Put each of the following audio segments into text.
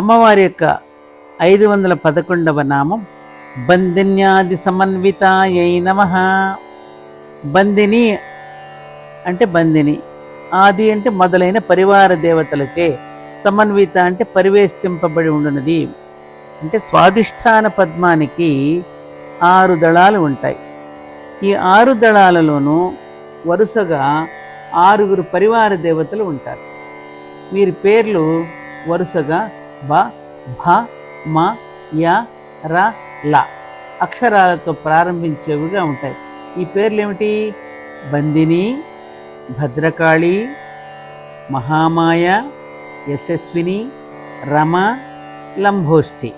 అమ్మవారి యొక్క 511వ నామం బందిన్యాది సమన్వితాయై నమః. బందిని అంటే బందిని, ఆది అంటే మొదలైన పరివార దేవతలచే, సమన్విత అంటే పరివేష్టింపబడి ఉండునది. అంటే స్వాధిష్టాన పద్మానికి 6 దళాలు ఉంటాయి. ఈ 6 దళాలలోనూ వరుసగా 6 పరివార దేవతలు ఉంటారు. వీరి పేర్లు వరుసగా బ, భ, మ, య, ర, ల అక్షరాలతో ప్రారంభించేవిగా ఉంటాయి. ఈ పేర్లు ఏమిటి? బందిని, భద్రకాళి, మహామాయ, యశస్విని, రమ, లంభోష్ఠి.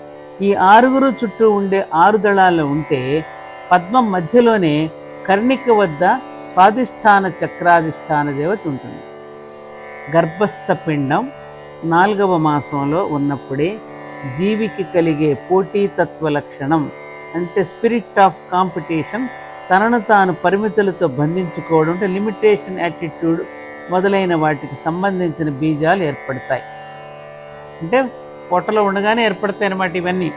ఈ 6 చుట్టూ ఉండే 6 దళాలు ఉంటే పద్మం మధ్యలోనే కర్ణిక వద్ద స్వాధిష్టాన చక్రాధిష్టాన దేవత ఉంటుంది. గర్భస్థ పిండం 4వ మాసంలో ఉన్నప్పుడే జీవికి కలిగే పోటీతత్వ లక్షణం అంటే స్పిరిట్ ఆఫ్ కాంపిటీషన్, తనను తాను పరిమితులతో బంధించుకోవడం అంటే లిమిటేషన్ యాటిట్యూడ్ మొదలైన వాటికి సంబంధించిన బీజాలు ఏర్పడతాయి. అంటే పొట్టలో ఉండగానే ఏర్పడతాయి అన్నమాట ఇవన్నీ.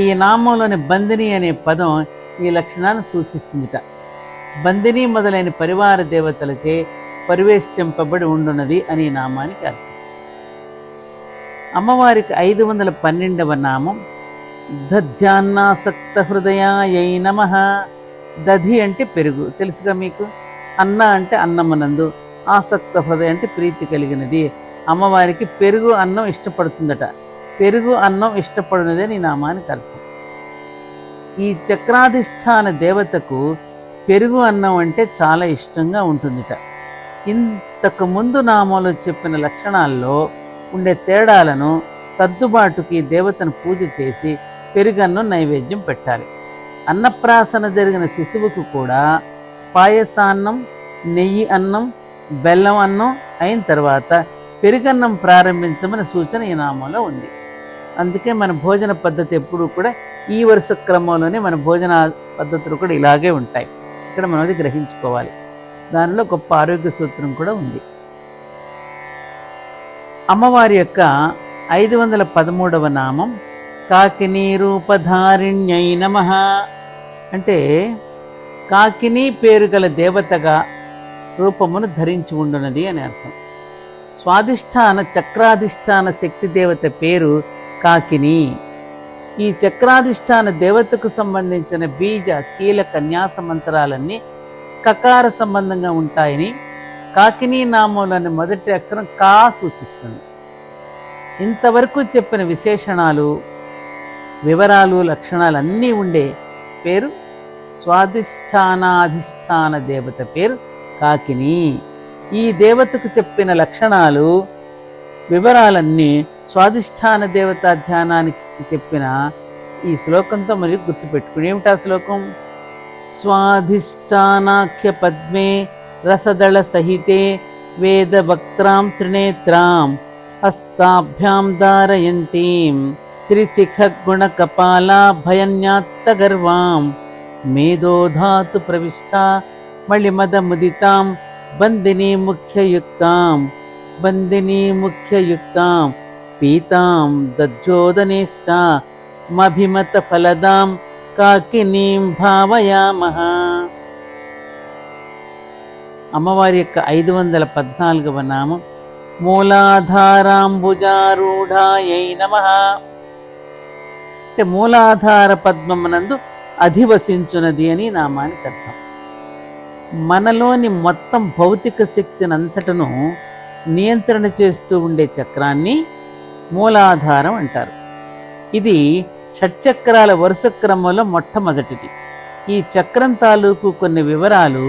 ఈ నామంలోని బందిని అనే పదం ఈ లక్షణాన్ని సూచిస్తుందిట. బందిని మొదలైన పరివార దేవతలచే పరివేష్టింపబడి ఉండున్నది అని నామానికి అర్థం. అమ్మవారికి 512వ నామం దధ్యాన్నాసక్త హృదయాయై నమః. దధి అంటే పెరుగు, తెలుసుగా మీకు. అన్న అంటే అన్నమునందు, ఆసక్త హృదయం అంటే ప్రీతి కలిగినది. అమ్మవారికి పెరుగు అన్నం ఇష్టపడుతుందట. పెరుగు అన్నం ఇష్టపడినదే నీ నామానికి అర్థం. ఈ చక్రాధిష్టాన దేవతకు పెరుగు అన్నం అంటే చాలా ఇష్టంగా ఉంటుందిట. ఇంతకు ముందు నామంలో చెప్పిన లక్షణాల్లో ఉండే తేడాలను సర్దుబాటుకి దేవతను పూజ చేసి పెరుగన్నం నైవేద్యం పెట్టాలి. అన్నప్రాసన జరిగిన శిశువుకు కూడా పాయసాన్నం, నెయ్యి అన్నం, బెల్లం అన్నం అయిన తర్వాత పెరుగన్నం ప్రారంభించమని సూచన ఈ నామంలో ఉంది. అందుకే మన భోజన పద్ధతి ఎప్పుడూ కూడా ఈ వరుస క్రమంలోనే మన భోజన పద్ధతులు కూడా ఇలాగే ఉంటాయి. ఇక్కడ మనం అది గ్రహించుకోవాలి. దానిలో గొప్ప ఆరోగ్య సూత్రం కూడా ఉంది. అమ్మవారి యొక్క 513వ నామం కాకినీ రూపధారిణ్యై నమః. అంటే కాకినీ పేరు గల దేవతగా రూపమును ధరించి ఉండునది అని అర్థం. స్వాధిష్టాన చక్రాధిష్టాన శక్తి దేవత పేరు కాకిని. ఈ చక్రాధిష్టాన దేవతకు సంబంధించిన బీజ కీలక న్యాస మంత్రాలన్నీ కకార సంబంధంగా ఉంటాయని కాకినీ నామంలోని మొదటి అక్షరం కా సూచిస్తుంది. ఇంతవరకు చెప్పిన విశేషణాలు, వివరాలు, లక్షణాలు అన్నీ ఉండే పేరు స్వాధిష్టానాధిష్టాన దేవత పేరు కాకిని. ఈ దేవతకు చెప్పిన లక్షణాలు, వివరాలన్నీ స్వాధిష్టాన దేవతా ధ్యానానికి చెప్పిన ఈ శ్లోకంతో మరియు గుర్తుపెట్టుకుని. ఏమిటా శ్లోకం? స్వాధిష్టానాఖ్య పద్మే రసదళ సహితే వేద వక్త్రాం త్రినేత్రాం హస్తాభ్యాం ధారయంతీం త్రిశిఖ గుణ కపాలా భయన్యాత్త గర్వాం మేధోధాతు ప్రవిష్టా మళిమద ముదితాం బందినీ ముఖ్యయుక్తాం పీతాం దజ్జోదనేష్ట మభిమత ఫలదాం కాకినీం భావయామః. అమ్మవారి యొక్క 514వ నామం మూలాధారాంబుజారూఢాయై నమః. అంటే మూలాధార పద్మమునందు అధివసించునది అని నామానికి అర్థం. మనలోని మొత్తం భౌతిక శక్తిని అంతటను నియంత్రణ చేస్తూ ఉండే చక్రాన్ని మూలాధారం అంటారు. ఇది షట్చక్రాల వరుస క్రమంలో మొట్టమొదటిది. ఈ చక్రం తాలూకు కొన్ని వివరాలు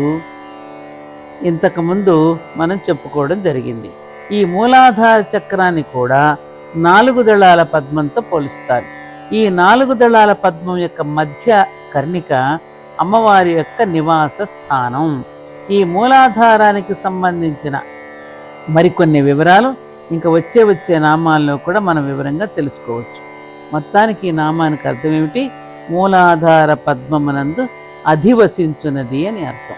ఇంతకుముందు మనం చెప్పుకోవడం జరిగింది. ఈ మూలాధార చక్రాన్ని కూడా 4 దళాల పద్మంతో పోలుస్తారు. ఈ 4 దళాల పద్మం యొక్క మధ్య కర్ణిక అమ్మవారి యొక్క నివాస స్థానం. ఈ మూలాధారానికి సంబంధించిన మరికొన్ని వివరాలు ఇంకా వచ్చే నామాల్లో కూడా మనం వివరంగా తెలుసుకోవచ్చు. మొత్తానికి ఈ నామానికి అర్థం ఏమిటి? మూలాధార పద్మమునందు అధివసించున్నది అని అర్థం.